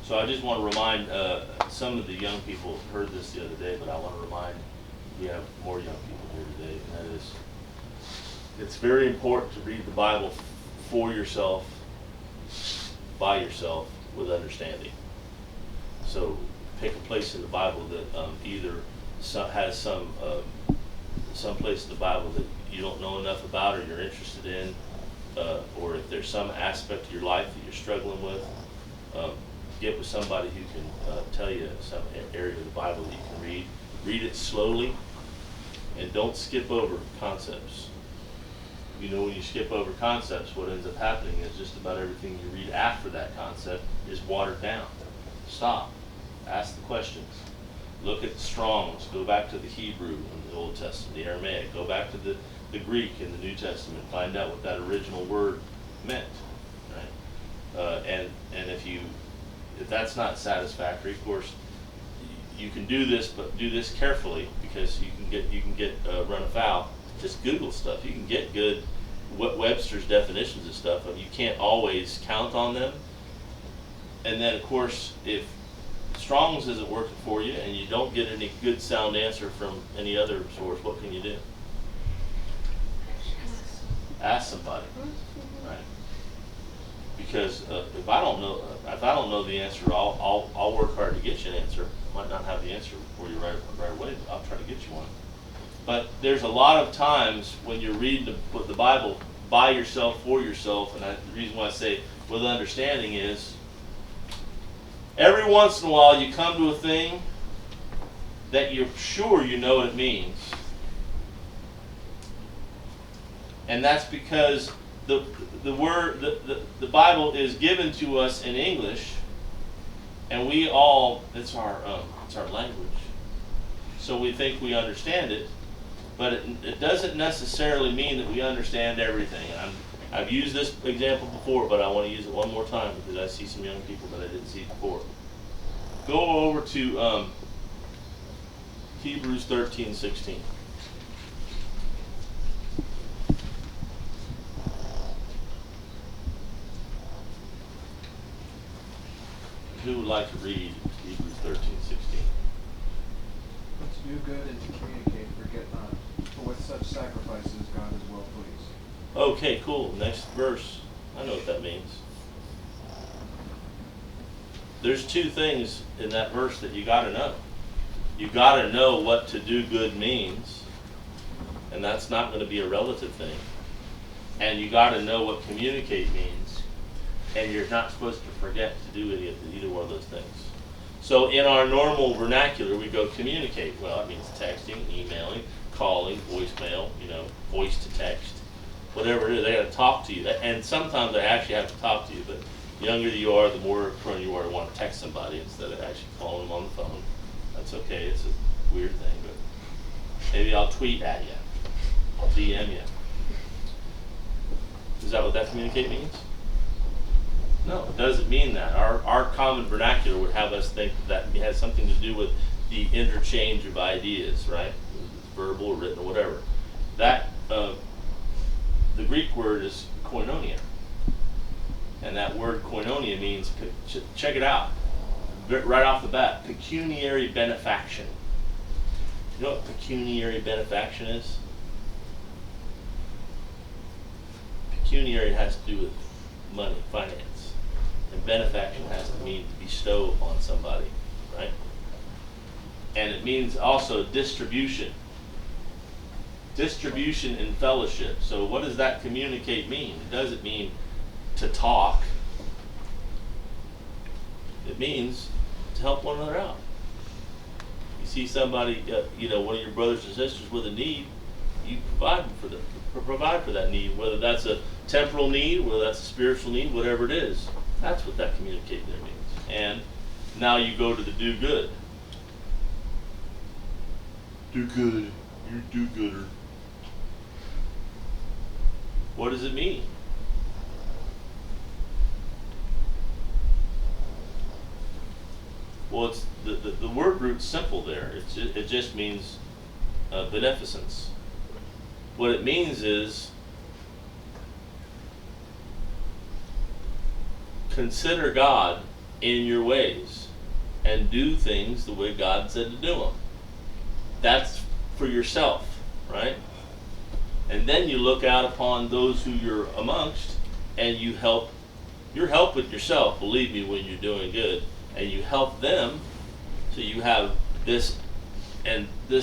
So I just want to remind, some of the young people heard this the other day, but I want to remind, we have more young people here today, and that is, it's very important to read the Bible for yourself, by yourself, with understanding. So pick a place in the Bible that either has some place in the Bible that you don't know enough about or you're interested in, or if there's some aspect of your life that you're struggling with, get with somebody who can tell you some area of the Bible that you can read. Read it slowly, and don't skip over concepts. You know, when you skip over concepts, what ends up happening is just about everything you read after that concept is watered down. Stop. Ask the questions. Look at the Strong's. Go back to the Hebrew in the Old Testament, the Aramaic. Go back to the Greek in the New Testament. Find out what that original word meant. Right? And if that's not satisfactory, of course, you can do this, but do this carefully, because you can get run afoul. Just Google stuff. You can get good Webster's definitions of stuff, but you can't always count on them. And then, of course, if Strong's isn't working for you and you don't get any good sound answer from any other source, what can you do? Ask somebody, right? Because if I don't know the answer, I'll work hard to get you an answer. I might not have the answer for you right away, but I'll try to get you one. But there's a lot of times when you're reading the Bible by yourself, for yourself, and the reason why I say with understanding is, every once in a while you come to a thing that you're sure you know what it means. And that's because the Bible is given to us in English, and it's our language. So we think we understand it, but it doesn't necessarily mean that we understand everything. And I've used this example before, but I want to use it one more time because I see some young people that I didn't see before. Go over to Hebrews 13:16. Who would like to read Hebrews 13:16? But to do good and to communicate, forget not. For with such sacrifices God is well pleased. Okay, cool. Next verse. I know what that means. There's two things in that verse that you got to know. You got to know what to do good means, and that's not going to be a relative thing. And you got to know what communicate means, and you're not supposed to forget to do either one of those things. So in our normal vernacular, we go communicate. Well, it means texting, emailing, calling, voicemail, voice to text, whatever it is. They got to talk to you, and sometimes they actually have to talk to you. But the younger you are, the more prone you are to want to text somebody instead of actually calling them on the phone. That's okay. It's a weird thing, but maybe I'll tweet at you. I'll DM you. Is that what that communicate means? No, it doesn't mean that. Our common vernacular would have us think that it has something to do with the interchange of ideas, right? Verbal or written or whatever. That the Greek word is koinonia, and that word koinonia means, check it out, right off the bat, pecuniary benefaction. You know what pecuniary benefaction is? Pecuniary has to do with money, finance. And benefaction has to mean to bestow upon somebody, right? And it means also distribution. Distribution in fellowship. So what does that communicate mean? It doesn't mean to talk. It means to help one another out. You see somebody, one of your brothers and sisters with a need, you provide for that need, whether that's a temporal need, whether that's a spiritual need, whatever it is. That's what that communicate there means. And now you go to the do good. Do good. You do-gooder. What does it mean? Well, it's the word root's simple there. It just means beneficence. What it means is consider God in your ways and do things the way God said to do them. That's for yourself, right? And then you look out upon those who you're amongst, and you help. You're helping yourself, believe me, when you're doing good, and you help them, so you have this